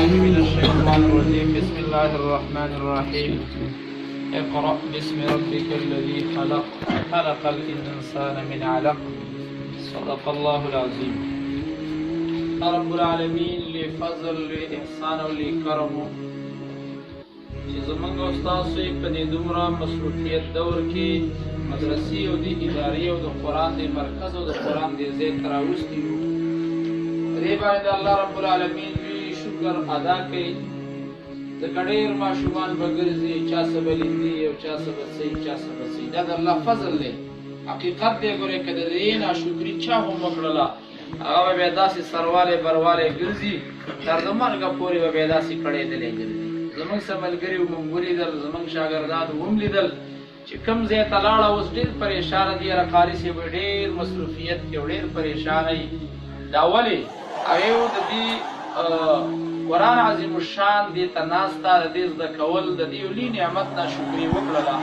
بالله من الشيطان الرجيم بسم الله الرحمن الرحيم اقرأ باسم ربك الذي خلق خلق الإنسان من علق صدق الله العظيم. رب العالمین لفضل لإحسان و لکرمو چې زمونږ او ستاسو په دې دومره مصروفیت دور کې مدرسې او د ادارې او د قرآن د مرکز او د قرآن د ځای ته راوستي یو. په دې باندې الله رب العالمین لوی شکر ادا کوي. ځکه ډېر ماشومان به ګرځي، چا څه به لیندي او چا څه به څه چا څه به څه. دا د الله فضل دی، حقیقت دی. ګورئ که د دې ناشکري چا هم وکړله هغه به بیا داسې سروالی بروالی ګرځي، تر د مرګه پورې به بیا داسې کړېدلی ګرځي. زمونږ څه ملګري وم ولیدل، زمونږ شاګردان وم لیدل چې کوم ځای ته لاړه اوس ډېر پریشانه دي. یاره قاري صاحب ډېر مصروفیت کې او ډېر پریشانه یي. دا ولې؟ هغې د دې قرآن عظیم الشان دې ته ناسته، د دې زده کول، د دې یو لوی نعمت ناشکري وکړله.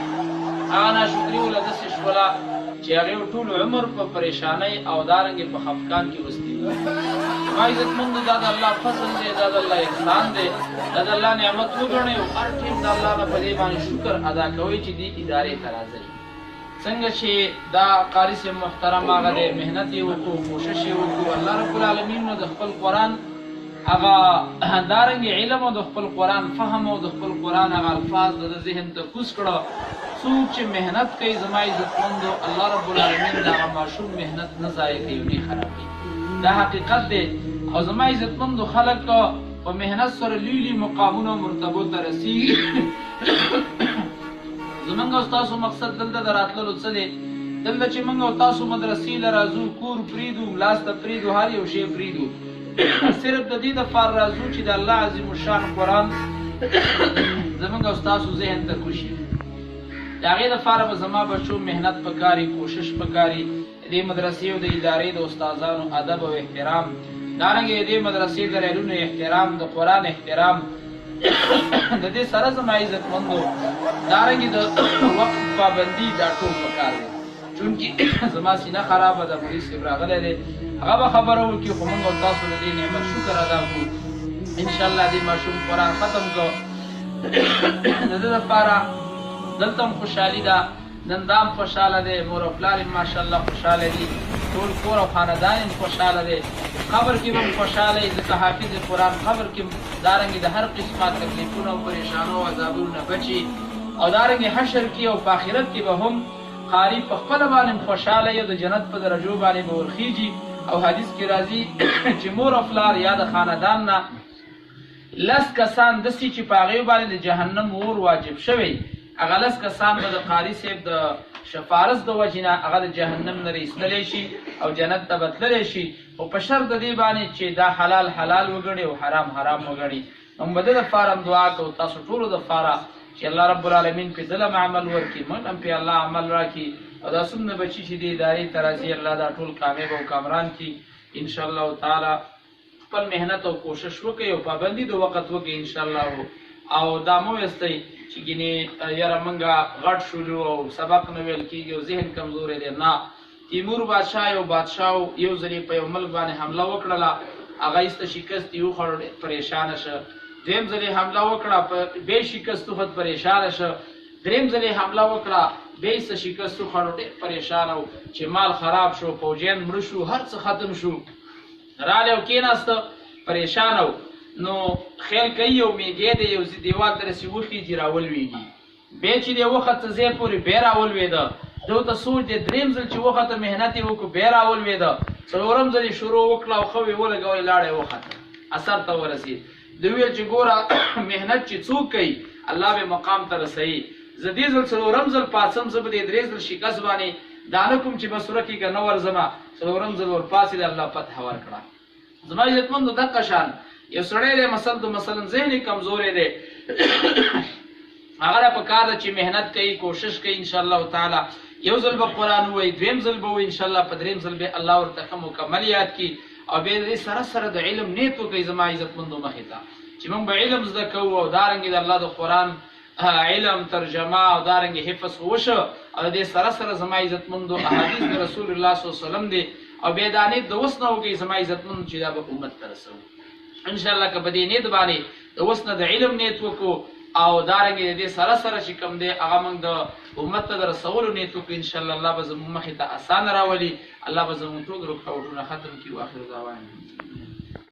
هغه ناشکري ورله داسې شوله چې هغې ټول عمر په پریشانۍ او دارنګې په خفګان کې وستي. ما عزتمندو دا د الله فضل دی، دا د الله احسان دی، دا د الله نعمت وګڼئ او هر ټیم د الله نه په دې باندې شکر ادا کوئ چې دې ادارې ته راځئ. څنګه چې دا قاري صاحب محترم هغه دی محنت یې وکړو، کوشش یې وکړو. الله رب العالمین نو د خپل قرآن هغه دارنګې علم او د خپل قرآن فهم او د خپل قرآن هغه الفاظ د ذهن ته کوز کړه. څوک چې محنت کوي زما عزتمندو الله رب العالمین د هغه ماشوم محنت نه ضایع کوي او نه خرابوي. دا حقیقت دی. او زما عزتمندو خلک په محنت سره لوی لوی مقامونو او مرتبو ته رسېږي. زمونږ او ستاسو مقصد دلته د راتللو څه دی؟ دلته چې موږ او تاسو مدرسې له راځو، کور پرېږدو، ملاس ته پرېږدو، هر یو شی پرېږدو، صرف د دې دپاره راځو چې د الله عظیم الشان قرآن زمونږ او ستاسو ذهن ته کوشي. د هغې دپاره به زما بچو محنت پکاري، کوشش پکاري. دې مدرسې او د ادارې د استادانو ادب او احترام، دارنګې دې مدرسې د ریلونو احترام، د قرآن احترام، د دې سره زما عزتمندو دارنګې د وقت پابندي دا ټول پکار دی. چونکې زما سینه خرابه ده، مولوي صاحب راغلی دی، هغه به خبره وکړي، خو موږ او تاسو د دې نعمت شکر ادا کړو. انشاءالله دې ماشوم قرآن ختم کړو. د ده دپاره دلته هم خوشحالي ده، نن دا هم خوشحاله دی، مور او پلار یې ماشاءالله خوشحاله دي، ټول کور او خاندان یې خوشحاله دی. قبر کې به هم خوشحاله وي، ځکه حافظ قرآن قبر کې دارنګې د هر قسمه تکلیفونو او پریشانو او عذابونو نه بچي. او دارنګې حشر کې او په آخرت کې به هم قاري په خپله باندې خوشحاله وي او د جنت په درجو باندې به ورخیږي. او حدیث کې راځي چې مور او پلار یا د خاندان نه 10 کسان داسې چې په هغې باندې د جهنم اور واجب شوی، هغه 10 کسان به د قاري صاحب د شفارس د وجې نه هغه د جهنم نه ایستلی شي او جنت ته به تللی شي. خو په شرط د دې باندې چې دا حلال حلال وګڼي او حرام حرام وګڼي. موږ به د ده دپاره هم دعا کوو، تاسو ټولو دپاره چې الله رب العالمین پې ظلم عمل ورکړي، موږ هم پې الله عمل راکړي. او دا څومره بچي چې دې ادارې ته راځي الله دا ټول کامیاب او کامران کړي انشاءالله تعالی. خپل محنت او کوشش وکړئ او پابندي د وخت وکړئ انشاءالله. او دا مو ویستئ چې ګینې یاره موږ غټ شولو او سبق نه ویل کېږي او ذهن کمزوری دی. نه، تیمور بادشاه یو بادشاه یو ځلې په یو ملک باندې حمله وکړله، هغه ایسته شکست یې وخوړ، پریشانه شه. دویم ځلې حمله وکړه، بې شکست وخوړ، پریشانه شه. دریم ځلې حمله وکړه، بیا یې څه شکست وخوړ، ډېر پریشانه و چې مال خراب شو، فوجیان مړه شو، هر څه ختم شو. رالی او کېناسته پریشانه و. نو خیال کوي یو میږی دی، یو دیوال ته رسې وخېږي راولوېږي. بیا چې دی وخته ځای پورې بیا راولوېده. ده ورته سوچ دی، درېیم ځل چې وخته محنت یې وکړو بیا راولوېده. څلورم ځل یې شروع وکړه او ښه ویې ولګولې، لاړه یې وخته، اثر ته ورسېد. ده ویل چې ګوره محنت چې څوک کوي الله به مقام ته رسوي. زه دې ځل څلورم ځل پاڅم، زه به دې درې ځل شکست باندې دا نه کوم چې بس ورکې که نه ورځمه. څلورم ځل ورپاڅېد، الله فتحه ورکړه. زما عزتمندو دقه شان یو سړی دی مثلا ذهن یې کمزوری دی، هغه له پکار ده چې محنت کوي، کوشش کوي انشاءالله تعالی. یو ځل به قرآن ووایي، دویم ځل به وایي انشاءالله، په درېیم ځل به الله ورته ښه مکمل یاد کړي. او بیا د دې سره سره د علم نیت وکړئ زما عزتمندو مخې ته چې موږ به علم زده کوو او دارنګې د الله د قرآن علم ترجمه او دارنګې حفظ وشو. او د دې سره سره زما عزتمندو احادیث د رسول الله صلی الله علیه وسلم دی. او بیا دا نیت د اوس نه وکړئ زما عزتمندو چې دا به امت ته رسوو. ان شاء الله که په دې نیت باندې د اوس نه د علم نیت وکړو او دارنګې د دې سره سره چې کوم دی هغه موږ د امت ته د رسولو نیت وکړو ان شاء الله الله به زموږ مخې ته اسانه راولي الله به زموږ ټول رکاوټونه ختم کړي واخر دعوانا